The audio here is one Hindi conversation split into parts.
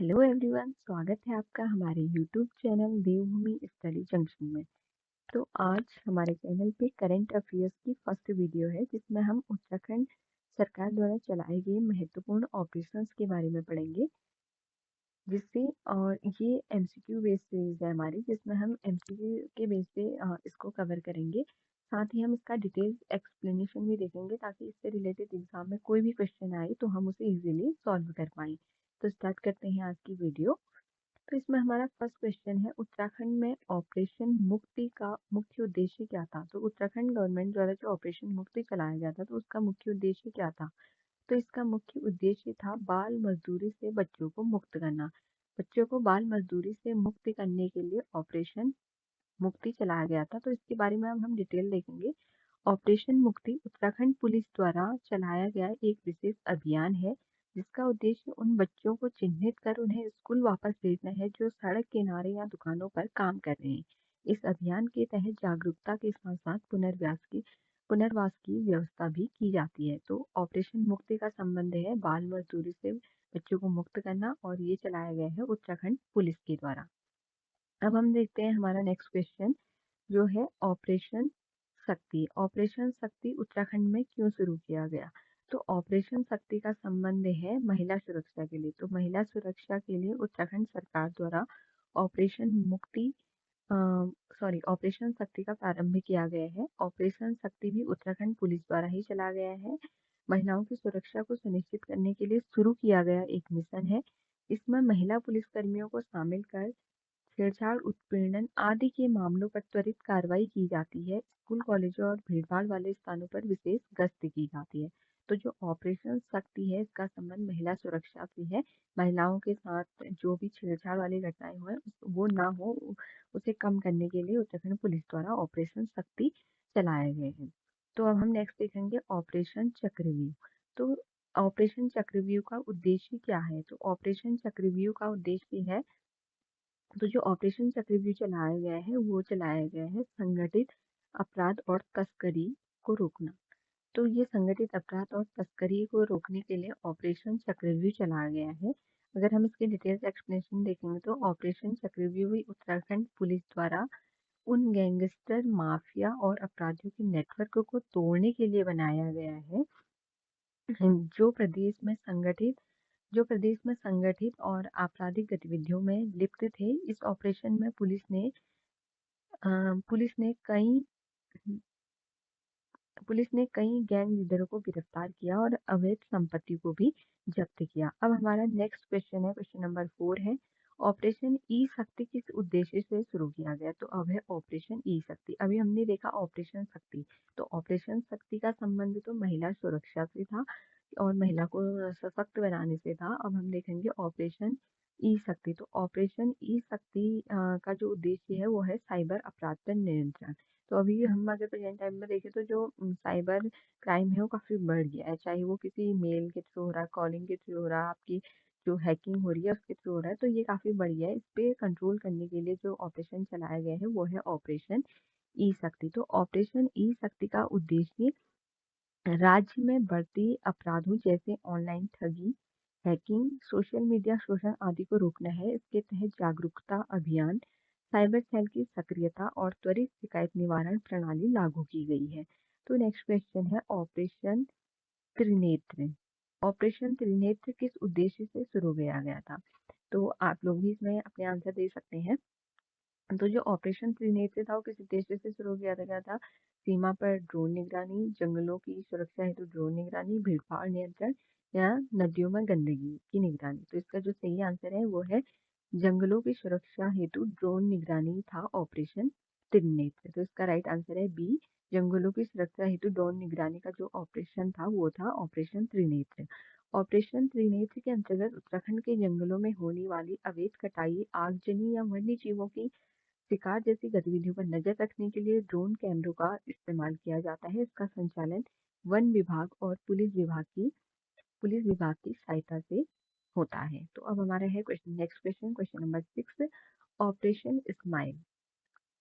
हेलो एवरीवन, स्वागत है आपका हमारे यूट्यूब चैनल देवभूमि स्टडी जंक्शन में। तो आज हमारे चैनल पे करंट अफेयर्स की फर्स्ट वीडियो है जिसमें हम उत्तराखंड सरकार द्वारा चलाए गए महत्वपूर्ण ऑपरेशंस के बारे में पढ़ेंगे। जिससे और ये एमसीक्यू बेस्ड सीरीज है हमारी, जिसमें हम एमसीक्यू के बेस पे इसको कवर करेंगे। साथ ही हम इसका डिटेल्स एक्सप्लेनेशन भी देखेंगे ताकि इससे रिलेटेड एग्जाम में कोई भी क्वेश्चन आए तो हम उसे इजीली सॉल्व कर पाएं। तो स्टार्ट करते हैं आज की वीडियो। तो इसमें हमारा फर्स्ट क्वेश्चन है, उत्तराखंड में ऑपरेशन मुक्ति का मुख्य उद्देश्य क्या था। तो उत्तराखंड गवर्नमेंट द्वारा जो ऑपरेशन मुक्ति चलाया गया था तो उसका मुख्य उद्देश्य क्या था। तो इसका मुख्य उद्देश्य था बाल मजदूरी से बच्चों को मुक्त करना। बच्चों को बाल मजदूरी से मुक्त करने के लिए ऑपरेशन मुक्ति चलाया गया था। तो इसके बारे में अब हम डिटेल देखेंगे। ऑपरेशन मुक्ति उत्तराखंड पुलिस द्वारा चलाया गया एक विशेष अभियान है जिसका उद्देश्य उन बच्चों को चिन्हित कर उन्हें स्कूल वापस भेजना है जो सड़क किनारे या दुकानों पर काम कर रहे हैं। इस अभियान के तहत जागरूकता के साथ साथ पुनर्वास की व्यवस्था भी की जाती है। तो ऑपरेशन मुक्ति का संबंध है बाल मजदूरी से बच्चों को मुक्त करना और ये चलाया गया है उत्तराखंड पुलिस के द्वारा। अब हम देखते हैं हमारा नेक्स्ट क्वेश्चन जो है ऑपरेशन शक्ति। ऑपरेशन शक्ति उत्तराखंड में क्यों शुरू किया गया। तो ऑपरेशन शक्ति का संबंध है महिला सुरक्षा के लिए। तो महिला सुरक्षा के लिए उत्तराखंड सरकार द्वारा ऑपरेशन मुक्ति ऑपरेशन शक्ति का प्रारंभ किया गया है। ऑपरेशन शक्ति भी उत्तराखंड पुलिस द्वारा ही चला गया है। महिलाओं की सुरक्षा को सुनिश्चित करने के लिए शुरू किया गया एक मिशन है। इसमें महिला पुलिसकर्मियों को शामिल कर छेड़छाड़, उत्पीड़न आदि के मामलों पर त्वरित कार्रवाई की जाती है। स्कूल, कॉलेजों और भीड़भाड़ वाले स्थानों पर विशेष गश्त की जाती है। तो जो ऑपरेशन शक्ति है इसका संबंध महिला सुरक्षा से है। महिलाओं के साथ जो भी छेड़छाड़ वाली घटनाएं हुए वो ना हो, उसे कम करने के लिए उत्तराखंड पुलिस द्वारा ऑपरेशन शक्ति चलाए गए हैं। तो अब हम नेक्स्ट देखेंगे ऑपरेशन चक्रव्यूह। तो ऑपरेशन चक्रव्यूह का उद्देश्य क्या है। तो ऑपरेशन चक्रव्यूह का उद्देश्य है, तो जो ऑपरेशन चक्रव्यूह चलाया गया है वो चलाया गया है संगठित अपराध और तस्करी को रोकना। तो ये संगठित अपराध और तस्करी को रोकने के लिए ऑपरेशन चक्रव्यूह चलाया गया है। अगर हम इसके डिटेल्स एक्सप्लेनेशन देखेंगे तो ऑपरेशन चक्रव्यूह भी उत्तराखंड पुलिस द्वारा उन गैंगस्टर, माफिया और अपराधियों के नेटवर्क को तोड़ने के लिए बनाया गया है जो प्रदेश में संगठित और आपराधिक गतिविधियों में लिप्त थे। इस ऑपरेशन में अ, पुलिस ने कई पुलिस ने कई गैंग लीडरों को गिरफ्तार किया और अवैध संपत्ति को भी जब्त किया। अब हमारा नेक्स्ट क्वेश्चन है, क्वेश्चन नंबर 4 है, ऑपरेशन ई शक्ति किस उद्देश्य से शुरू किया गया। तो अब है ऑपरेशन ई शक्ति। अभी हमने देखा ऑपरेशन शक्ति। तो ऑपरेशन शक्ति का संबंध तो महिला सुरक्षा से था और महिला को सशक्त बनाने से था। अब हम देखेंगे ऑपरेशन ई शक्ति। तो ऑपरेशन ई शक्ति का जो उद्देश्य है वो है साइबर अपराध पर नियंत्रण। तो अभी हम अगर प्रेजेंट टाइम में देखें तो जो साइबर क्राइम है वो काफी बढ़ गया है, चाहे वो किसी मेल के थ्रू हो रहा है, कॉलिंग के थ्रू हो रहा है, आपकी जो हैकिंग हो रही है उसके थ्रू हो रहा है। तो ये काफी बढ़ गया है। इस पे कंट्रोल करने के लिए जो ऑपरेशन चलाया गया है वो है ऑपरेशन ई शक्ति। तो ऑपरेशन ई शक्ति का उद्देश्य राज्य में बढ़ती अपराधों जैसे ऑनलाइन ठगी, हैकिंग, सोशल मीडिया शोषण आदि को रोकना है। इसके तहत जागरूकता अभियान, साइबर सेल की सक्रियता और त्वरित शिकायत निवारण प्रणाली लागू की गई है। तो नेक्स्ट क्वेश्चन है ऑपरेशन त्रिनेत्र। ऑपरेशन त्रिनेत्र किस उद्देश्य से शुरू किया गया था। तो आप लोग भी इसमें अपने आंसर दे सकते हैं। तो जो ऑपरेशन त्रिनेत्र था वो किस उद्देश्य से शुरू किया गया था। सीमा पर ड्रोन निगरानी, जंगलों की सुरक्षा हेतु ड्रोन निगरानी, भीड़भाड़ नियंत्रण या नदियों में गंदगी की निगरानी। तो इसका जो सही आंसर है वो है जंगलों की सुरक्षा हेतु ड्रोन निगरानी था ऑपरेशन त्रिनेत्र। तो इसका राइट आंसर है बी, जंगलों की सुरक्षा हेतु ड्रोन निगरानी का जो ऑपरेशन था वो था ऑपरेशन त्रिनेत्र। ऑपरेशन त्रिनेत्र के अंतर्गत उत्तराखंड के जंगलों में होने वाली अवैध कटाई, आगजनी या वन्य जीवों की शिकार जैसी गतिविधियों पर नजर रखने के लिए ड्रोन कैमरों का इस्तेमाल किया जाता है। इसका संचालन वन विभाग और पुलिस विभाग की सहायता से होता है। तो अब हमारा है next question, question number 6, operation smile.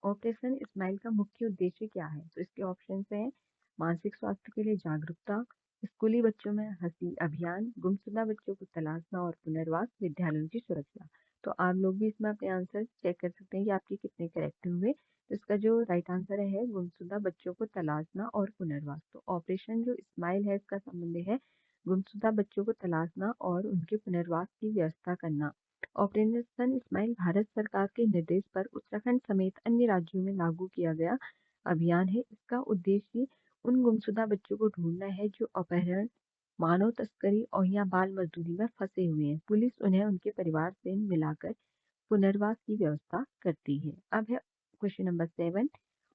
Operation smile का मुख्य उद्देश्य क्या है। तो इसके ऑप्शन हैं मानसिक स्वास्थ्य के लिए जागरूकता, स्कूली बच्चों में हंसी अभियान, गुमशुदा बच्चों को तलाशना और पुनर्वास, विद्यालयों की सुरक्षा। तो आप लोग भी इसमें अपने आंसर चेक कर सकते हैं कि आपके कितने करेक्ट हुए। तो इसका जो राइट आंसर है गुमशुदा बच्चों को तलाशना और पुनर्वास। तो ऑपरेशन जो स्माइल है इसका संबंध है गुमशुदा बच्चों को तलाशना और उनके पुनर्वास की व्यवस्था करना। ऑपरेशन स्माइल भारत सरकार के निर्देश पर उत्तराखंड समेत अन्य राज्यों में लागू किया गया अभियान है। इसका उद्देश्य उन गुमशुदा बच्चों को ढूंढना है जो अपहरण, मानव तस्करी और या बाल मजदूरी में फंसे हुए हैं। पुलिस उन्हें उनके परिवार से मिलाकर पुनर्वास की व्यवस्था करती है। अब है क्वेश्चन नंबर 7,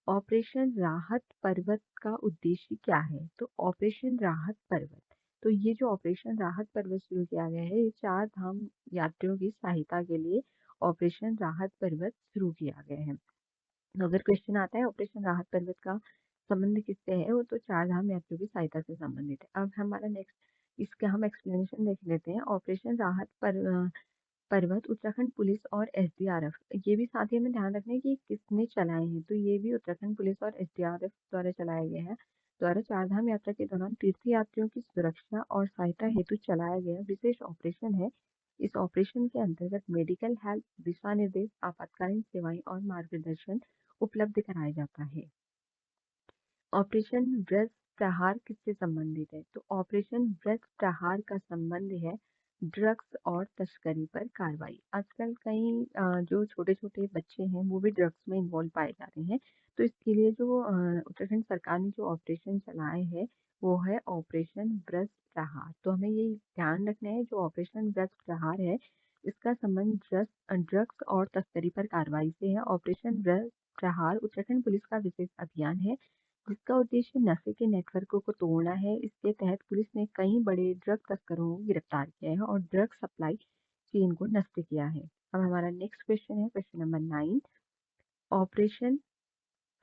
ऑपरेशन राहत पर्वत का उद्देश्य क्या है? तो ऑपरेशन राहत पर्वत, तो ये जो ऑपरेशन राहत पर्वत शुरू किया गया है ये 4 धाम यात्रियों की सहायता के लिए ऑपरेशन राहत पर्वत शुरू किया गया है। अगर क्वेश्चन आता है ऑपरेशन राहत पर्वत का संबंध किससे है, वो तो 4 धाम यात्रियों की सहायता से संबंधित है। अब हमारा नेक्स्ट इसका हम एक्सप्लेनेशन देख लेते हैं। ऑपरेशन राहत पर्वत उत्तराखंड पुलिस और एसडीआरएफ, ये भी साथ ही हमें ध्यान रखना है कि किसने चलाए हैं। तो ये भी उत्तराखंड पुलिस और एसडीआरएफ द्वारा चलाया गया है। द्वारा 4 धाम यात्रा के दौरान तीर्थ यात्रियों की सुरक्षा और सहायता हेतु चलाया गया विशेष ऑपरेशन है। इस ऑपरेशन के अंतर्गत मेडिकल हेल्प, दिशा निर्देश, आपातकालीन सेवाएं और मार्गदर्शन उपलब्ध कराया जाता है। ऑपरेशन ब्रज प्रहार किससे संबंधित है? तो ऑपरेशन ब्रज प्रहार का संबंध है ड्रग्स और तस्करी पर कार्रवाई। आजकल कई जो छोटे छोटे बच्चे हैं वो भी ड्रग्स में इन्वॉल्व पाए जा रहे हैं। तो इसके लिए जो उत्तराखंड सरकार ने जो ऑपरेशन चलाए हैं वो है ऑपरेशन ब्रज प्रहार। तो हमें ये ध्यान रखना है जो ऑपरेशन ब्रज प्रहार है इसका संबंध ड्रग्स और तस्करी पर कार्रवाई से है। ऑपरेशन ब्रज प्रहार उत्तराखंड पुलिस का विशेष अभियान है जिसका उद्देश्य नशे के नेटवर्कों को तोड़ना है। इसके तहत पुलिस ने कई बड़े ड्रग तस्करों को गिरफ्तार किया है और ड्रग सप्लाई चेन को नष्ट किया है। अब हमारा नेक्स्ट क्वेश्चन है क्वेश्चन नंबर 9, ऑपरेशन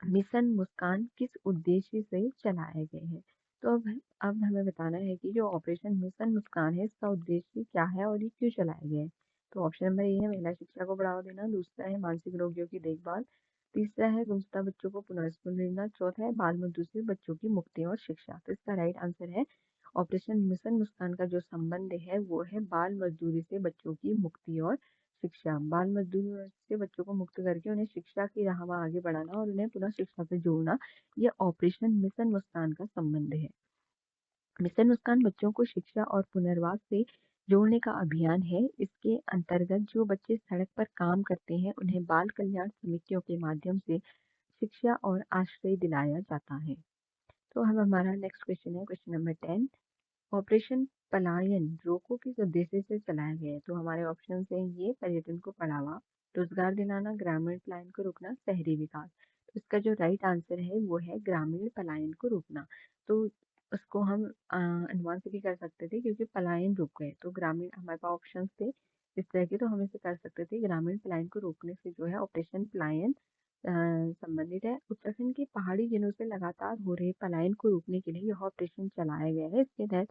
मिशन मुस्कान किस उद्देश्य से चलाए गए हैं? तो अब हमें बताना है कि जो ऑपरेशन मिशन मुस्कान है इसका उद्देश्य क्या है और ये क्यों चलाया गया है। तो ऑप्शन नंबर ए है महिला शिक्षा को बढ़ावा देना, दूसरा है मानसिक रोगियों की देखभाल, तीसरा है गुमशुदा बच्चों को पुनर्स्कूल भेजना, चौथा है बाल मजदूर से बच्चों की मुक्ति और शिक्षा। तो इसका राइट आंसर है ऑपरेशन मिशन मुस्कान का जो संबंध है वो है बाल मजदूरी से बच्चों की मुक्ति और शिक्षा। बाल मजदूरी से बच्चों को मुक्त करके उन्हें शिक्षा की राह में आगे बढ़ाना और उन्हें पुनः शिक्षा से जोड़ना, ये ऑपरेशन मिशन मुस्कान का संबंध है। मिशन मुस्कान बच्चों को शिक्षा और पुनर्वास से जोड़ने का अभियान है। इसके अंतर्गत जो बच्चे सड़क पर काम करते हैं उन्हें बाल कल्याण समितियों के माध्यम से शिक्षा और आश्रय दिलाया जाता है। तो हम हमारा नेक्स्ट क्वेश्चन है क्वेश्चन नंबर 10, ऑपरेशन पलायन रोको किस उद्देश्य से चलाया गया है? तो हमारे ऑप्शन हैं ये पर्यटन को बढ़ावा, रोजगार दिलाना, ग्रामीण पलायन को रोकना, शहरी विकास। तो इसका जो राइट आंसर है वो है ग्रामीण पलायन को रोकना। तो उसको हम अनुमान से भी कर सकते थे क्योंकि पलायन रुक गए तो ग्रामीण हमारे पास ऑप्शन थे इस तरह के, तो हम इसे कर सकते थे ग्रामीण पलायन को रोकने से जो है ऑपरेशन पलायन संबंधित है। उत्तराखंड के पहाड़ी जिलों से लगातार हो रहे पलायन को रोकने के लिए यह ऑपरेशन चलाया गया है। इसके तहत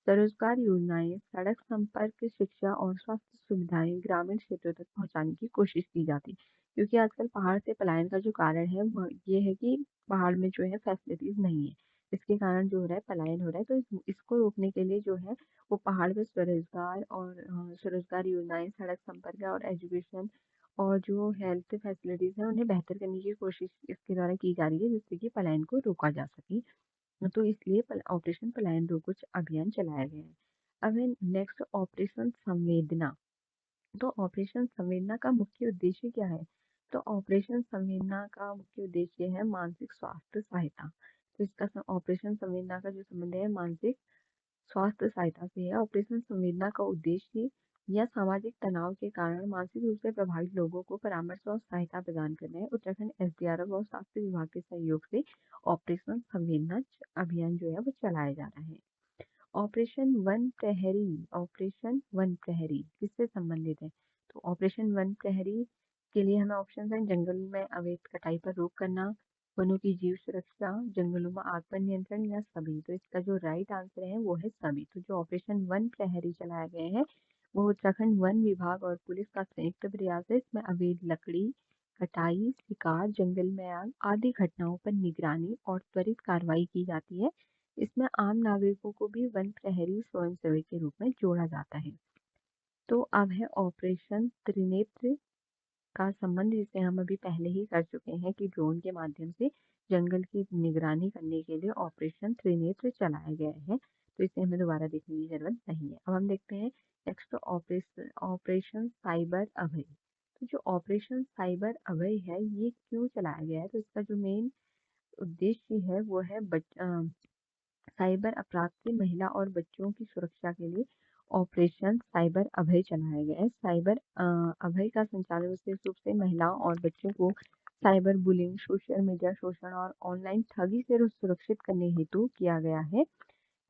स्वरोजगार योजनाएं, सड़क संपर्क, शिक्षा और स्वास्थ्य सुविधाएं ग्रामीण क्षेत्रों तक पहुंचाने की कोशिश की जाती है। क्योंकि आजकल पहाड़ से पलायन का जो कारण है वो ये है कि पहाड़ में जो है फैसिलिटीज नहीं है, इसके कारण जो हो रहा है पलायन हो रहा है। तो इसको रोकने के लिए जो है वो पहाड़ में स्वरोजगार और स्वरोजगार योजनाएं, सड़क संपर्क और एजुकेशन और जो हेल्थ फैसिलिटीज है उन्हें बेहतर करने की कोशिश इसके द्वारा की जा रही है जिससे कि पलायन को रोका जा सके। तो इसलिए ऑपरेशन पलायन रोको अभियान चलाया गया है। अब है नेक्स्ट ऑपरेशन संवेदना। तो ऑपरेशन संवेदना का मुख्य उद्देश्य क्या है? तो ऑपरेशन संवेदना का मुख्य उद्देश्य है मानसिक स्वास्थ्य सहायता। तो इसका ऑपरेशन संवेदना का जो संबंध है मानसिक स्वास्थ्य सहायता से है। ऑपरेशन संवेदना का उद्देश्य या सामाजिक तनाव के कारण मानसिक रूप से प्रभावित लोगों को परामर्श और सहायता प्रदान करना है। उत्तराखंड एसडीआरएफ और स्वास्थ्य विभाग के सहयोग से ऑपरेशन संवेदना अभियान जो है वो चलाया जा रहा है। ऑपरेशन वन प्रहरी, ऑपरेशन वन प्रहरी किससे संबंधित है? तो ऑपरेशन वन प्रहरी के लिए हमें ऑप्शन है जंगल में अवैध कटाई पर रोक करना, वनों की जीव सुरक्षा, जंगलों में आग पर नियंत्रण या सभी। तो इसका जो राइट आंसर है वो है सभी। तो जो ऑपरेशन वन प्रहरी चलाए गए हैं वो उत्तराखंड वन विभाग और पुलिस का संयुक्त प्रयास है। इसमें अवैध लकड़ी कटाई, शिकार, जंगल में आग आदि घटनाओं पर निगरानी और त्वरित कार्रवाई की जाती है। इसमें आम नागरिकों को भी वन प्रहरी स्वयंसेवक के रूप में जोड़ा जाता है। तो अब है ऑपरेशन त्रिनेत्र का संबंध, जिसे हम अभी पहले ही कर चुके हैं कि ड्रोन के माध्यम से जंगल की निगरानी करने के लिए ऑपरेशन त्रिनेत्र चलाया गया है, तो इसे हमें दोबारा देखने की जरूरत नहीं है। अब हम देखते हैं नेक्स्ट ऑपरेशन साइबर अभय। तो जो ऑपरेशन साइबर अभय है ये क्यों चलाया गया है, तो इसका जो मेन उद्देश्य है वो है साइबर अपराध से महिला और बच्चों की सुरक्षा के लिए ऑपरेशन साइबर अभय चलाया गया है। साइबर अभय का संचालन विशेष रूप से महिलाओं और बच्चों को साइबर बुलिंग, सोशल मीडिया शोषण और ऑनलाइन ठगी से सुरक्षित करने हेतु किया गया है।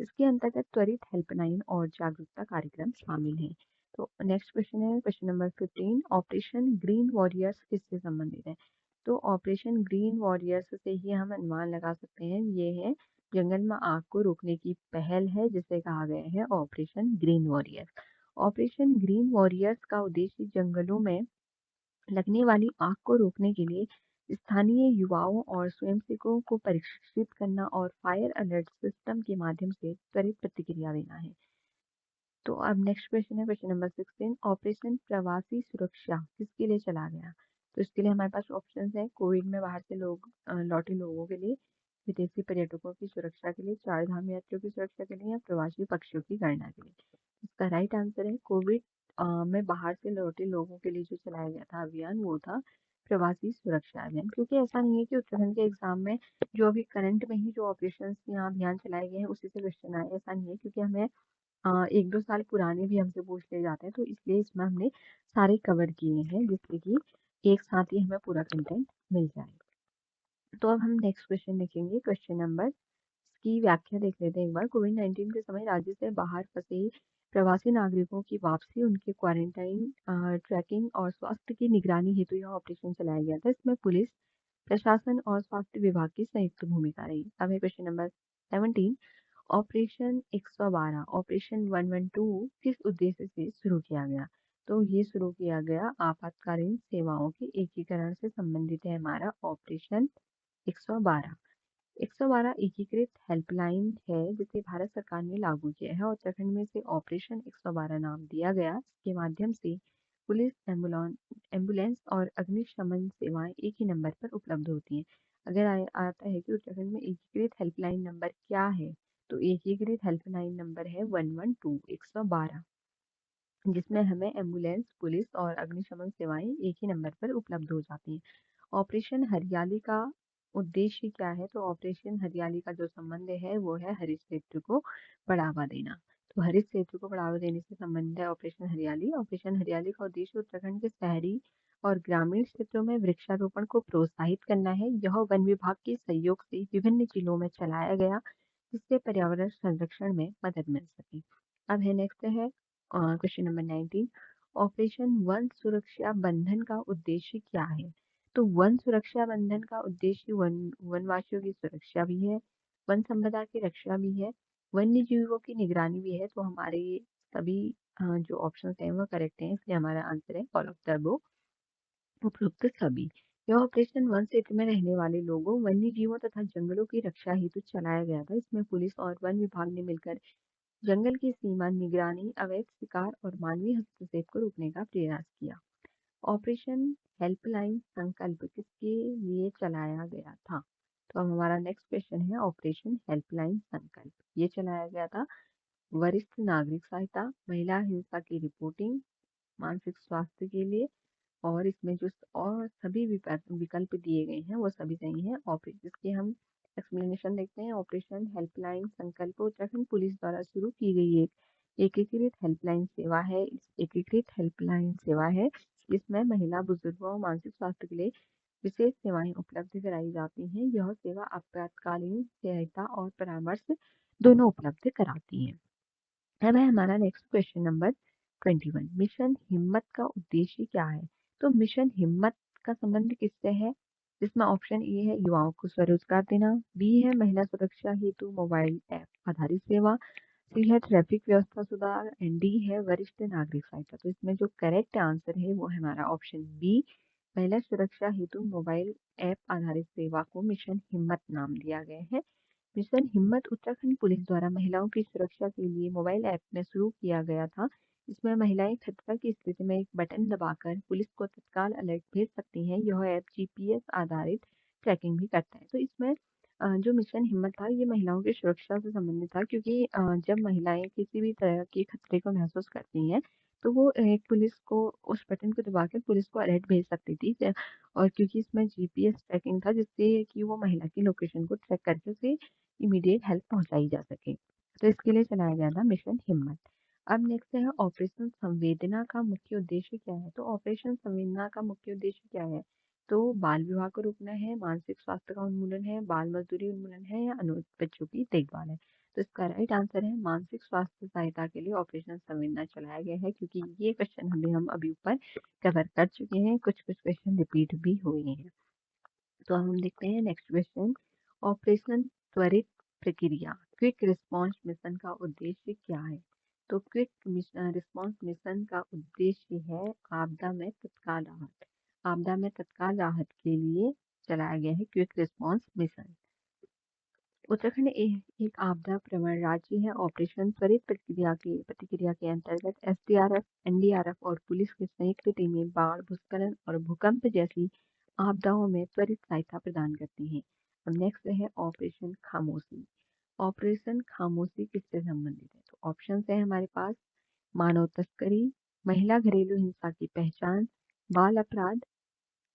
इसके अंतर्गत त्वरित हेल्पलाइन और जागरूकता कार्यक्रम शामिल हैं। तो नेक्स्ट क्वेश्चन है question number 15, operation green warriors किससे संबंधित है। तो ऑपरेशन ग्रीन वॉरियर्स से ही हम अनुमान लगा सकते हैं, ये है जंगल में आग को रोकने की पहल है जिसे कहा गया है operation green warriors. Operation green warriors का उद्देश्य जंगलों में लगने वाली आग को रोकने के लिए स्थानीय युवाओं और स्वयंसेवकों को प्रशिक्षित करना और फायर अलर्ट सिस्टम के माध्यम से त्वरित प्रतिक्रिया देना है। तो अब नेक्स्ट क्वेश्चन है क्वेश्चन नंबर 16, ऑपरेशन प्रवासी सुरक्षा किसके लिए चला गया। तो इसके लिए हमारे पास ऑप्शन है कोविड में बाहर से लौटे लोगों के लिए, विदेशी पर्यटकों की सुरक्षा के लिए, चार धाम यात्रियों की सुरक्षा के लिए, या प्रवासी पक्षियों की गणना के लिए। इसका राइट आंसर है कोविड में बाहर से लौटे लोगों के लिए जो चलाया गया था अभियान वो था प्रवासी सुरक्षा अभियान। क्योंकि ऐसा नहीं है कि उत्तराखंड के एग्जाम में जो अभी करंट में ही जो ऑपरेशन यहाँ अभियान चलाए गए हैं उसी से क्वेश्चन आए, ऐसा नहीं है, क्योंकि हमें 1-2 साल पुराने भी हमसे पूछ लिए जाते हैं, तो इसलिए इसमें हमने सारे कवर किए हैं जिससे कि एक साथ ही हमें पूरा कंटेंट मिल जाए। तो अब हम नेक्स्ट क्वेश्चन देखेंगे क्वेश्चन नंबर की व्याख्या देख लेते हैं एक बार। कोविड-19 के समय राज्य से बाहर फंसे प्रवासी नागरिकों की वापसी, उनके क्वारंटाइन, ट्रैकिंग और स्वास्थ्य की निगरानी हेतु यह ऑपरेशन चलाया गया था। इसमें पुलिस प्रशासन और स्वास्थ्य विभाग की संयुक्त भूमिका रही। अब है क्वेश्चन नंबर 17, ऑपरेशन 112 ऑपरेशन 112 किस उद्देश्य से शुरू किया गया। तो ये शुरू किया गया आपातकालीन सेवाओं के एकीकरण से संबंधित है हमारा ऑपरेशन 112। 112 एकीकृत हेल्पलाइन है जिसे भारत सरकार ने लागू किया है और उत्तराखंड में इसे ऑपरेशन 112 नाम दिया गया। इसके माध्यम से पुलिस, एम्बुलेंस और अग्निशमन सेवाएं एक ही नंबर पर उपलब्ध होती हैं। अगर आता है कि उत्तराखंड में एकीकृत हेल्पलाइन नंबर क्या है, तो एकीकृत हेल्पलाइन नंबर है 112 112, जिसमें हमें एम्बुलेंस, पुलिस और अग्निशमन सेवाएं एक ही नंबर पर उपलब्ध हो जाती हैं। ऑपरेशन हरियाली का उद्देश्य क्या है, तो ऑपरेशन हरियाली का जो संबंध है वो है हरित क्षेत्र को बढ़ावा देना। तो हरित क्षेत्र को बढ़ावा देने से संबंधित है ऑपरेशन हरियाली। ऑपरेशन हरियाली का उद्देश्य उत्तराखंड के शहरी और ग्रामीण क्षेत्रों में वृक्षारोपण को प्रोत्साहित करना है। यह वन विभाग के सहयोग से विभिन्न जिलों में चलाया गया जिससे पर्यावरण संरक्षण में मदद मिल सके। अब है नेक्स्ट है क्वेश्चन नंबर 19, ऑपरेशन वन सुरक्षा बंधन का उद्देश्य क्या है। तो वन सुरक्षा बंधन का उद्देश्य वनवासियों की सुरक्षा भी है, वन संपदा की रक्षा भी है, वन्य जीवों की निगरानी भी है। तो हमारे सभी जो ऑप्शन हैं वो करेक्ट हैं, इसलिए हमारा आंसर है ऑल ऑफ द अबव, उपरोक्त सभी। यह ऑपरेशन वन क्षेत्र में रहने वाले लोगों, वन्य जीवों तथा जंगलों की रक्षा हेतु चलाया गया था। इसमें पुलिस और वन विभाग ने मिलकर जंगल की सीमा, निगरानी, अवैध शिकार और मानवीय हस्तक्षेप को रोकने का प्रयास किया। ऑपरेशन हेल्पलाइन संकल्प किसके लिए चलाया गया था। तो अब हमारा नेक्स्ट क्वेश्चन है ऑपरेशन हेल्पलाइन संकल्प, ये चलाया गया था वरिष्ठ नागरिक सहायता, महिला हिंसा की रिपोर्टिंग, मानसिक स्वास्थ्य के लिए, और इसमें जो और सभी विकल्प दिए गए हैं वो सभी सही हैं। ऑपरेशन इसके हम एक्सप्लेनेशन देखते हैं। ऑपरेशन हेल्पलाइन संकल्प उत्तराखंड पुलिस द्वारा शुरू की गई एक एकीकृत हेल्पलाइन सेवा है। इस एकीकृत हेल्पलाइन सेवा है जिसमें महिला, बुजुर्गों और मानसिक स्वास्थ्य के लिए विशेष सेवाएं उपलब्ध कराई जाती हैं। यह सेवा आपातकालीन सहायता और परामर्श दोनों उपलब्ध कराती है। अब है हमारा नेक्स्ट क्वेश्चन नंबर 21, मिशन हिम्मत का उद्देश्य क्या है। तो मिशन हिम्मत का संबंध किससे है, जिसमें ऑप्शन ए है युवाओं को स्वरोजगार देना, बी है महिला सुरक्षा हेतु मोबाइल ऐप आधारित सेवा, सी है ट्रैफिक व्यवस्था सुधार, एंड डी है वरिष्ठ नागरिक सहायता। तो इसमें जो करेक्ट आंसर है वो है हमारा ऑप्शन बी, महिला सुरक्षा हेतु मोबाइल ऐप आधारित सेवा को मिशन हिम्मत नाम दिया गया है। मिशन हिम्मत उत्तराखंड पुलिस द्वारा महिलाओं की सुरक्षा के लिए मोबाइल ऐप में शुरू किया गया था। इसमें महिलाएं खतरा की स्थिति में एक बटन दबाकर पुलिस को तत्काल अलर्ट भेज सकती हैं। यह ऐप जीपीएस आधारित ट्रैकिंग भी करता है। तो इसमें जो मिशन हिम्मत था ये महिलाओं की सुरक्षा से संबंधित था, क्योंकि जब महिलाएं किसी भी तरह के खतरे को महसूस करती हैं तो वो एक पुलिस को उस बटन को दबाकर पुलिस को अलर्ट भेज सकती थी। और क्योंकि इसमें जीपीएस ट्रैकिंग था जिससे कि वो महिला की लोकेशन को ट्रैक करके उसे इमीडिएट हेल्प पहुंचाई जा सके। तो इसके लिए चलाया गया था मिशन हिम्मत। अब नेक्स्ट है ऑपरेशन संवेदना का मुख्य उद्देश्य क्या है। तो ऑपरेशन संवेदना का मुख्य उद्देश्य क्या है? तो बाल विवाह को रोकना है, मानसिक स्वास्थ्य का उन्मूलन है, बाल मजदूरी उन्मूलन है या अनाथ बच्चों की देखभाल है। तो इसका राइट आंसर है मानसिक स्वास्थ्य सहायता के लिए ऑपरेशन संवेदना चलाया गया है, क्योंकि ये क्वेश्चन हम अभी ऊपर कवर कर चुके हैं। कुछ कुछ क्वेश्चन रिपीट भी हुए हैं। तो अब हम देखते हैं नेक्स्ट क्वेश्चन। ऑपरेशन त्वरित प्रक्रिया क्विक रिस्पांस मिशन का उद्देश्य क्या है? तो क्विक रिस्पांस मिशन का उद्देश्य है आपदा में तत्काल राहत। आपदा में तत्काल राहत के लिए चलाया गया है क्विक रिस्पांस मिशन। उत्तराखंड एक आपदा प्रवण राज्य है। ऑपरेशन त्वरित प्रतिक्रिया के अंतर्गत एसडीआरएफ, एनडीआरएफ और पुलिस की संयुक्त टीमें बाढ़, भूस्खलन और भूकंप जैसी आपदाओं में त्वरित सहायता प्रदान करती हैं। अब नेक्स्ट है ऑपरेशन खामोशी। ऑपरेशन खामोशी किससे संबंधित है? तो ऑप्शन है हमारे पास मानव तस्करी, महिला घरेलू हिंसा की पहचान, बाल अपराध,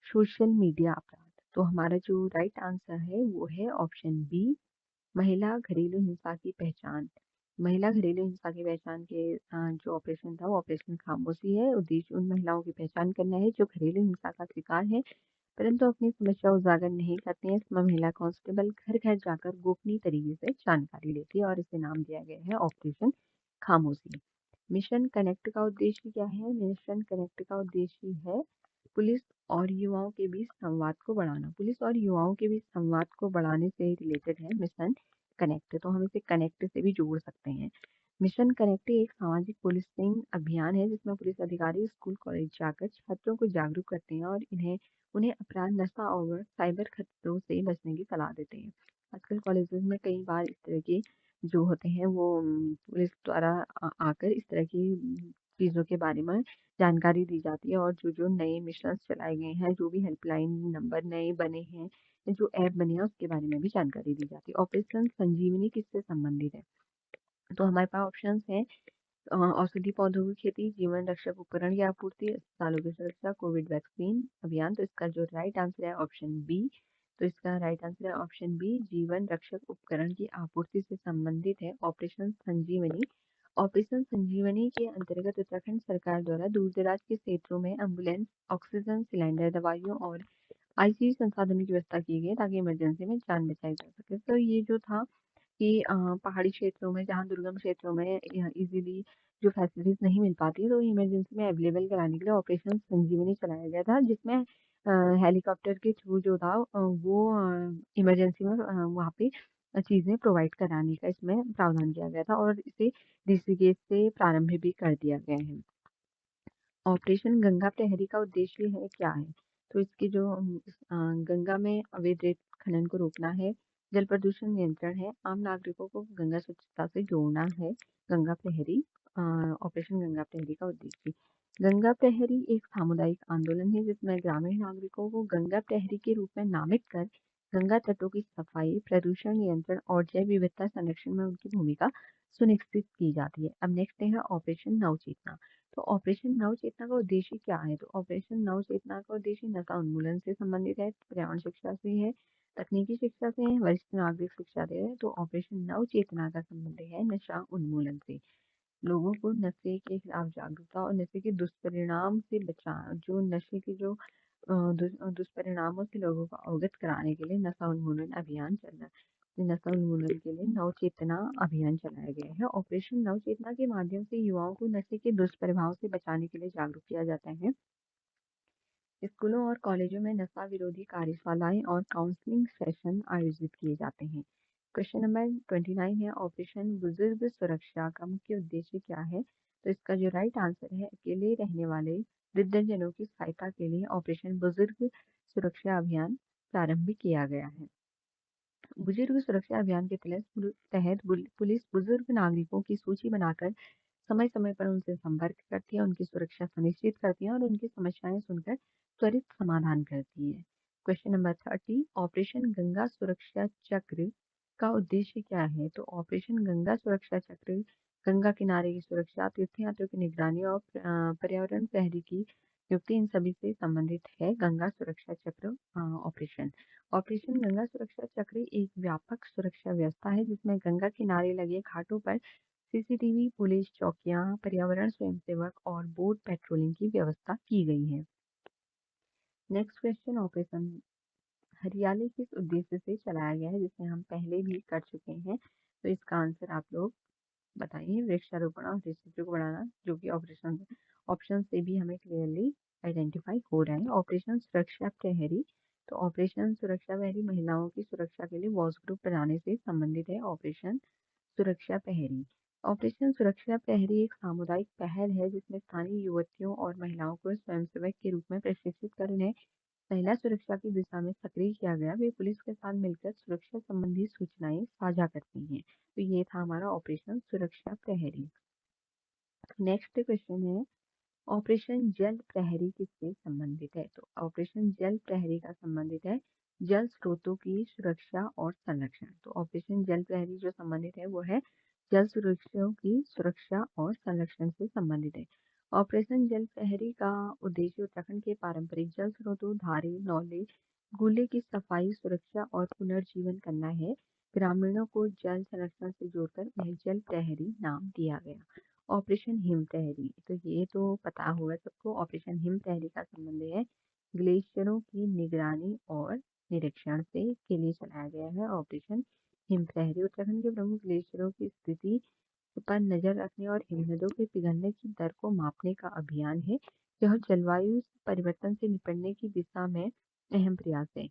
सोशल मीडिया अपराध। तो हमारा जो राइट आंसर है वो है ऑप्शन बी, महिला घरेलू हिंसा की पहचान। महिला घरेलू हिंसा की पहचान के जो ऑपरेशन था वो ऑपरेशन खामोशी है। उद्देश्य उन महिलाओं की पहचान करना है जो घरेलू हिंसा का शिकार है परंतु अपनी समस्या उजागर नहीं करती हैं। इसमें महिला कांस्टेबल घर घर जाकर गोपनीय तरीके से जानकारी लेती है और इसे नाम दिया गया है ऑपरेशन खामोशी। मिशन कनेक्ट का उद्देश्य क्या है? मिशन कनेक्ट का उद्देश्य है पुलिस और युवाओं के बीच संवाद को बढ़ाना। पुलिस और युवाओं के बीच संवाद को बढ़ाने से रिलेटेड है मिशन कनेक्ट। तो हम इसे कनेक्ट से भी जोड़ सकते हैं। मिशन कनेक्ट एक सामाजिक पुलिसिंग अभियान है जिसमें पुलिस अधिकारी स्कूल कॉलेज जाकर छात्रों को जागरूक करते हैं और उन्हें अपराध, नशा और साइबर खतरों से बचने की सलाह देते हैं। आजकल कॉलेजेस में कई बार इस तरह के जो होते हैं वो पुलिस द्वारा आकर इस तरह की चीज़ों के बारे में जानकारी दी जाती है और जो जो नए मिशन चलाए गए हैं, जो भी हेल्पलाइन नंबर नए बने हैं, जो ऐप बने हैं उसके बारे में भी जानकारी दी जाती है। ऑपरेशन संजीवनी किससे संबंधित है? तो हमारे पास ऑप्शंस हैं औषधि पौधों की खेती, जीवन रक्षक उपकरण की आपूर्ति, अस्पतालों की सुरक्षा, कोविड वैक्सीन अभियान। तो इसका जो राइट आंसर है ऑप्शन बी। तो इसका राइट आंसर है ऑप्शन बी, जीवन रक्षक उपकरण की आपूर्ति से संबंधित है ऑपरेशन संजीवनी। ऑपरेशन संजीवनी के अंतर्गत उत्तराखंड सरकार द्वारा दूर दराज के क्षेत्रों में एम्बुलेंस, ऑक्सीजन सिलेंडर, दवाइयों और आईसीयू संसाधनों की व्यवस्था की गई है ताकि इमरजेंसी में जान बचाई जा सके। तो ये जो था कि पहाड़ी क्षेत्रों में, जहाँ दुर्गम क्षेत्रों में इजीली जो फैसिलिटीज नहीं मिल पाती है तो इमरजेंसी में अवेलेबल कराने के लिए ऑपरेशन संजीवनी चलाया गया था, जिसमें हेलीकॉप्टर के थ्रू जो था वो इमरजेंसी में वहाँ पे चीज़ें प्रोवाइड कराने का इसमें प्रावधान किया गया था और इसे ऋषिकेश से प्रारंभ भी कर दिया गया है। ऑपरेशन गंगा प्रहरी का उद्देश्य है क्या है? तो इसकी जो गंगा में अवैध रेत खनन को रोकना है, जल प्रदूषण नियंत्रण है, आम नागरिकों को गंगा स्वच्छता से जोड़ना है। गंगा प्रहरी ऑपरेशन गंगा प्रहरी का उद्देश्य। गंगा प्रहरी एक सामुदायिक आंदोलन है जिसमें ग्रामीण नागरिकों को गंगा प्रहरी के रूप में नामित कर गंगा तटों की सफाई, प्रदूषण नियंत्रण और जैव विविधता संरक्षण में उनकी भूमिका सुनिश्चित की जाती है। अब नेक्स्ट है ऑपरेशन नवचेतना। तो ऑपरेशन नव चेतना का उद्देश्य क्या है? तो ऑपरेशन नव चेतना का उद्देश्य नशा उन्मूलन से संबंधित है, पर्यावरण शिक्षा से है, तकनीकी शिक्षा से है, वरिष्ठ नागरिक शिक्षा से है। तो ऑपरेशन नव चेतना का संबंध है नशा उन्मूलन से। लोगों को नशे के खिलाफ जागरूकता और नशे के दुष्परिणाम से बचा जो नशे के जो दुष्परिणामों से लोगों को अवगत कराने के लिए नशा उन्मूलन अभियान चल रहा है। नशा उन्मूलन के लिए नव चेतना अभियान चलाया गया है। ऑपरेशन नव चेतना के माध्यम से युवाओं को नशे के दुष्प्रभाव से बचाने के लिए जागरूक किया जाता है। स्कूलों और कॉलेजों में नशा विरोधी कार्यशालाएं और काउंसलिंग सेशन आयोजित किए जाते हैं। क्वेश्चन नंबर 29 है ऑपरेशन बुजुर्ग सुरक्षा का मुख्य उद्देश्य क्या है? तो इसका जो राइट आंसर है अकेले रहने वाले वृद्धजनों की सहायता के लिए ऑपरेशन बुजुर्ग सुरक्षा अभियान प्रारंभ किया गया है। बुजुर्ग सुरक्षा अभियान के तहत पुलिस बुजुर्ग नागरिकों की सूची बनाकर समय समय पर उनसे संपर्क करती है, उनकी सुरक्षा सुनिश्चित करती है और उनकी समस्याएं सुनकर त्वरित समाधान करती है। क्वेश्चन नंबर 30, ऑपरेशन गंगा सुरक्षा चक्र का उद्देश्य क्या है? तो ऑपरेशन गंगा सुरक्षा चक्र गंगा किनारे की सुरक्षा, तीर्थयात्रियों की निगरानी और पर्यावरण प्रहरी की नियुक्ति, इन सभी से संबंधित है गंगा सुरक्षा चक्र ऑपरेशन। ऑपरेशन गंगा सुरक्षा चक्र एक व्यापक सुरक्षा व्यवस्था है जिसमें गंगा किनारे लगे घाटों पर सीसीटीवी, पुलिस चौकियां, पर्यावरण स्वयंसेवक और बोट पेट्रोलिंग की व्यवस्था की गई है। नेक्स्ट क्वेश्चन, ऑपरेशन हरियाली किस उद्देश्य से चलाया गया है, जिसे हम पहले भी कर चुके हैं। तो इसका आंसर आप लोग बताइए। वृक्षारोपण और हरित को बढ़ाना, जो कि ऑप्शन से भी हमें क्लियरली आइडेंटिफाई हो रहा है। ऑपरेशन सुरक्षा प्रहरी, तो ऑपरेशन सुरक्षा प्रहरी महिलाओं की सुरक्षा के लिए वॉच ग्रुप बनाने से संबंधित है। ऑपरेशन सुरक्षा प्रहरी, ऑपरेशन सुरक्षा प्रहरी एक सामुदायिक पहल है जिसमें स्थानीय युवतियों और महिलाओं को स्वयंसेवक के रूप में प्रशिक्षित कर उन्हें महिला सुरक्षा की दिशा में सक्रिय किया गया। वे पुलिस के साथ मिलकर सुरक्षा संबंधी सूचनाएं साझा करती हैं। तो ये था हमारा ऑपरेशन सुरक्षा प्रहरी। नेक्स्ट क्वेश्चन है, ऑपरेशन जल प्रहरी किससे संबंधित है? तो ऑपरेशन जल प्रहरी का संबंधित है जल स्रोतों की सुरक्षा और संरक्षण। तो ऑपरेशन जल प्रहरी जो संबंधित है वो है जल सुरक्षाओं की सुरक्षा और संरक्षण से संबंधित है। ऑपरेशन जल प्रहरी का उद्देश्य उत्तराखंड के पारंपरिक जल स्रोतों, धारे, नौले, गूले की सफाई, सुरक्षा और पुनर्जीवन करना है। ग्रामीणों को जल संरक्षण से जोड़कर उन्हें जल प्रहरी नाम दिया गया। ऑपरेशन हिम प्रहरी, तो ये तो पता होगा सबको। ऑपरेशन हिम प्रहरी का संबंध है ग्लेशियरों की निगरानी और निरीक्षण से के लिए चलाया गया है। ऑपरेशन हिम प्रहरी उत्तराखंड के प्रमुख ग्लेशियरों की स्थिति पर नजर रखने और हिमनदों के पिघलने की दर को मापने का अभियान है। यह जलवायु परिवर्तन से निपटने की दिशा में अहम प्रयास है।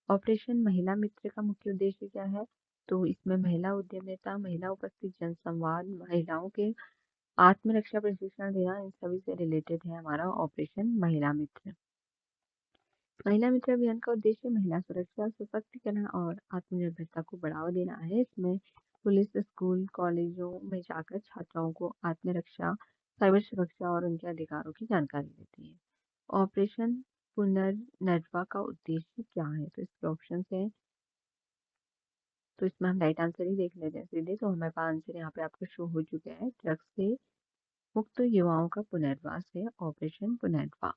ऑपरेशन महिला मित्र का मुख्य उद्देश्य क्या है? तो इसमें महिला उद्यमिता, महिला उपस्थित जनसंवाद, महिलाओं के आत्मरक्षा प्रशिक्षण देना, इन सभी से रिलेटेड है हमारा ऑपरेशन महिला मित्र। महिला मित्र अभियान का उद्देश्य महिला सुरक्षा, सशक्तिकरण और आत्मनिर्भरता को बढ़ावा देना है। इसमें पुलिस, स्कूल, कॉलेजों में जाकर छात्राओं को आत्मरक्षा, साइबर सुरक्षा और उनके अधिकारों की जानकारी देती है। ऑपरेशन पुनर्नर्वा का उद्देश्य क्या है? तो इसके ऑप्शन है, तो इसमें हम राइट आंसर ही देख लेते हैं सीधे। तो हमारे पास आंसर यहाँ पे आपको शो हो चुका है, ड्रग्स से मुक्त युवाओं का पुनर्वास है ऑपरेशन पुनर्वा।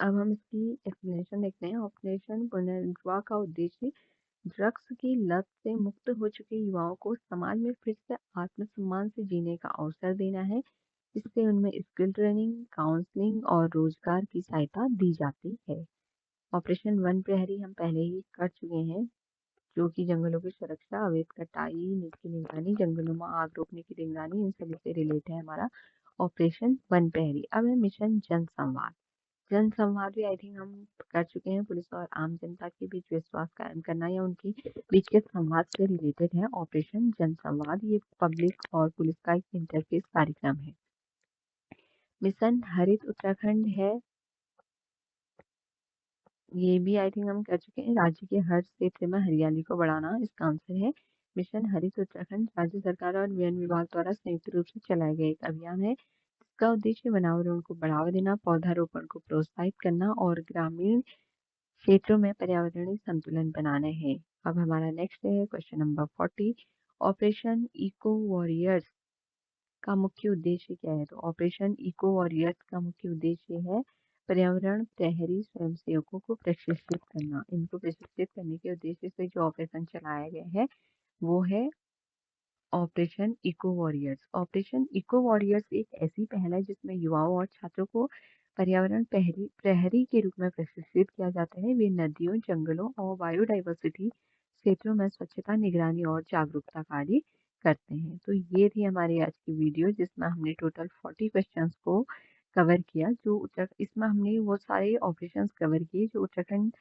अब हम इसकी एक्सप्लेनेशन देखते हैं। ऑपरेशन पुनर्वा का उद्देश्य ड्रग्स की लत से मुक्त हो चुके युवाओं को समाज में फिर से आत्मसम्मान से जीने का अवसर देना है। इससे उनमें स्किल ट्रेनिंग, काउंसलिंग और रोजगार की सहायता दी जाती है। ऑपरेशन वन प्रहरी हम पहले ही कर चुके हैं, जो कि जंगलों की सुरक्षा, अवैध कटाई की निगरानी, जंगलों में आग रोकने की निगरानी, इन सभी से रिलेटेड है हमारा ऑपरेशन वन प्रहरी। अब है मिशन जन संवाद। जन संवाद भी आई थिंक हम कर चुके हैं। पुलिस और आम जनता के बीच विश्वास कायम करना या उनकी बीच के संवाद से रिलेटेड है ऑपरेशन जन संवाद। ये पब्लिक और पुलिस का एक इंटरफेस कार्यक्रम है। मिशन हरित उत्तराखंड है, ये भी आई थिंक हम कर चुके हैं। राज्य के हर क्षेत्र में हरियाली को बढ़ाना, इसका आंसर है मिशन हरित उत्तराखंड। राज्य सरकार और वन विभाग द्वारा संयुक्त रूप से चलाया गया एक अभियान है। इसका उद्देश्य वनावरण को बढ़ावा देना, पौधारोपण को प्रोत्साहित करना और ग्रामीण क्षेत्रों में पर्यावरणीय संतुलन बनाना है। अब हमारा नेक्स्ट है question number 40, operation eco warriors का मुख्य उद्देश्य क्या है? तो ऑपरेशन इको वॉरियर्स का मुख्य उद्देश्य है पर्यावरण प्रहरी स्वयंसेवकों को प्रशिक्षित करना। इनको प्रशिक्षित करने के उद्देश्य से जो ऑपरेशन चलाया गया है वो है operation eco warriors. Operation eco warriors एक ऐसी पहल है जिसमें युवाओं और छात्रों को पर्यावरण प्रहरी के रूप में प्रशिक्षित किया जाता है। वे नदियों, जंगलों और बायोडाइवर्सिटी क्षेत्रों में स्वच्छता, निगरानी और जागरूकता कार्य करते हैं। तो ये थी हमारी आज की वीडियो जिसमें हमने टोटल 40 क्वेश्चंस को कवर किया। जो इसमें हमने वो सारे ऑपरेशंस कवर किए जो उत्तराखंड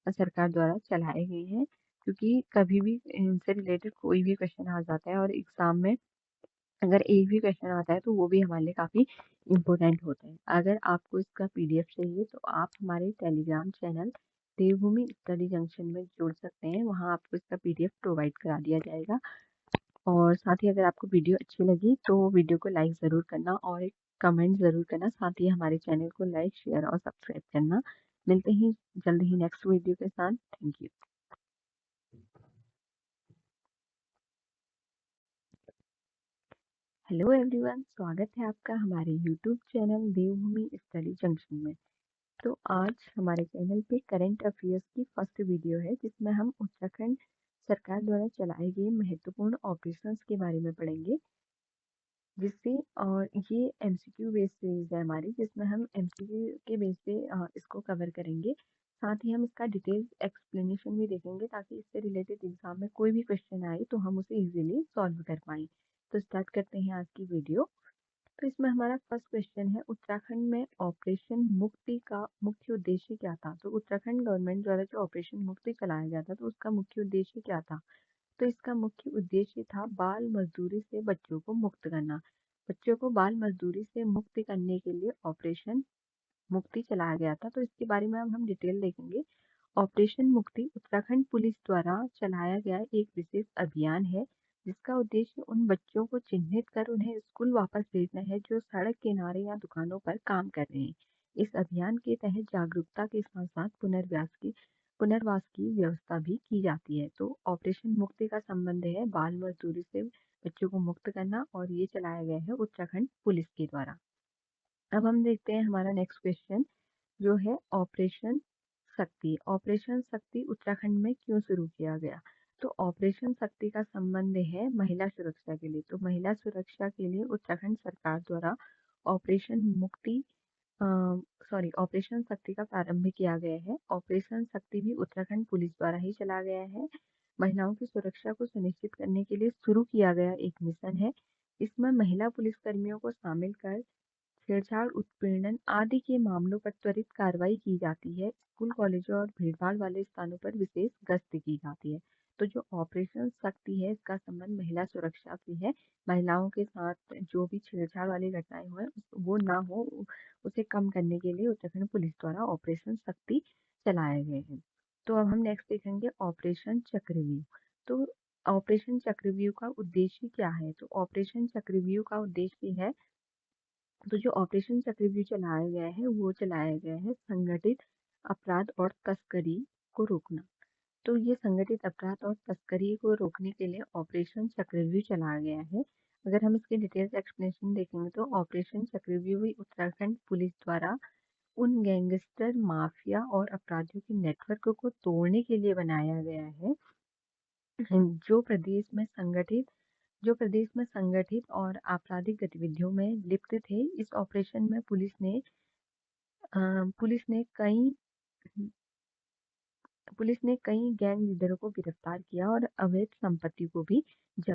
सरकार द्वारा चलाए गए हैं, क्योंकि कभी भी इनसे रिलेटेड कोई भी क्वेश्चन आ जाता है और एग्जाम में अगर एक भी क्वेश्चन आता है तो वो भी हमारे लिए काफ़ी इम्पोर्टेंट होता है। अगर आपको इसका PDF चाहिए तो आप हमारे टेलीग्राम चैनल देवभूमि स्टडी जंक्शन में जोड़ सकते हैं। वहाँ आपको इसका PDF प्रोवाइड करा दिया जाएगा। और साथ ही अगर आपको वीडियो अच्छी लगी तो वीडियो को लाइक ज़रूर करना और एक कमेंट ज़रूर करना। साथ ही हमारे चैनल को लाइक, शेयर और सब्सक्राइब करना। मिलते ही जल्द ही नेक्स्ट वीडियो के साथ। Thank you. हेलो एवरीवन, स्वागत है आपका हमारे यूट्यूब चैनल देवभूमि स्टडी जंक्शन में। तो आज हमारे चैनल पे करंट अफेयर्स की फर्स्ट वीडियो है, जिसमें हम उत्तराखंड सरकार द्वारा चलाए गए महत्वपूर्ण ऑपरेशंस के बारे में पढ़ेंगे। जिससे और ये MCQ बेस्ड सीरीज है हमारी, जिसमें हम MCQ के बेस पे इसको कवर करेंगे। साथ ही हम इसका डिटेल्स एक्सप्लेनेशन भी देखेंगे, ताकि इससे रिलेटेड एग्जाम में कोई भी क्वेश्चन आए तो हम उसे इजीली सॉल्व कर पाएँ। तो स्टार्ट करते हैं आज की वीडियो। तो इसमें हमारा फर्स्ट क्वेश्चन है, उत्तराखंड में ऑपरेशन मुक्ति का मुख्य उद्देश्य क्या था? तो उत्तराखंड गवर्नमेंट द्वारा जो ऑपरेशन मुक्ति चलाया गया था, तो उसका मुख्य उद्देश्य क्या था? तो इसका मुख्य उद्देश्य था बाल मजदूरी से बच्चों को मुक्त करना। बच्चों को बाल मजदूरी से मुक्त करने के लिए ऑपरेशन मुक्ति चलाया गया था। तो इसके बारे में अब हम डिटेल देखेंगे। ऑपरेशन मुक्ति उत्तराखंड पुलिस द्वारा चलाया गया एक विशेष अभियान है, जिसका उद्देश्य उन बच्चों को चिन्हित कर उन्हें स्कूल वापस भेजना है जो सड़क किनारे या दुकानों पर काम कर रहे हैं। इस अभियान के तहत जागरूकता के साथ साथ पुनर्वास की व्यवस्था भी की जाती है। तो ऑपरेशन मुक्ति का संबंध है बाल मजदूरी से बच्चों को मुक्त करना, और ये चलाया गया है उत्तराखंड पुलिस के द्वारा। अब हम देखते हैं हमारा नेक्स्ट क्वेश्चन, जो है ऑपरेशन शक्ति। ऑपरेशन शक्ति उत्तराखंड में क्यों शुरू किया गया? तो ऑपरेशन शक्ति का संबंध है महिला सुरक्षा के लिए। तो महिला सुरक्षा के लिए उत्तराखंड सरकार द्वारा ऑपरेशन मुक्ति ऑपरेशन शक्ति का प्रारंभ किया गया है। ऑपरेशन शक्ति भी उत्तराखंड पुलिस द्वारा ही चला गया है। महिलाओं की सुरक्षा को सुनिश्चित करने के लिए शुरू किया गया एक मिशन है। इसमें महिला पुलिसकर्मियों को शामिल कर छेड़छाड़, उत्पीड़न आदि के मामलों पर त्वरित कार्रवाई की जाती है। स्कूल, कॉलेजों और भीड़भाड़ वाले स्थानों पर विशेष गश्त की जाती है। तो जो ऑपरेशन शक्ति है, इसका संबंध महिला सुरक्षा से है। महिलाओं के साथ जो भी छेड़छाड़ वाली घटनाएं हुए वो ना हो, उसे कम करने के लिए उत्तराखंड पुलिस द्वारा ऑपरेशन शक्ति चलाए गए हैं। तो अब हम नेक्स्ट देखेंगे ऑपरेशन चक्रव्यूह। तो ऑपरेशन चक्रव्यूह का उद्देश्य क्या है? तो ऑपरेशन चक्रव्यूह का उद्देश्य है, तो जो ऑपरेशन चक्रव्यूह चलाया गया है, वो चलाया गया है संगठित अपराध और तस्करी को रोकना। तो ये संगठित अपराध और तस्करी को रोकने के लिए ऑपरेशन चक्रव्यूह चलाया गया है। अगर हम इसके डिटेल्स एक्सप्लेनेशन देखेंगे, तो ऑपरेशन चक्रव्यूह भी उत्तराखंड पुलिस द्वारा उन गैंगस्टर, माफिया और अपराधियों के नेटवर्क को तोड़ने के लिए बनाया गया है, जो प्रदेश में संगठित और आपराधिक गतिविधियों में लिप्त थे। इस ऑपरेशन में पुलिस ने कई पुलिस ने कई गैंग लीडरों को गिरफ्तार किया और अवैध संपत्ति को भी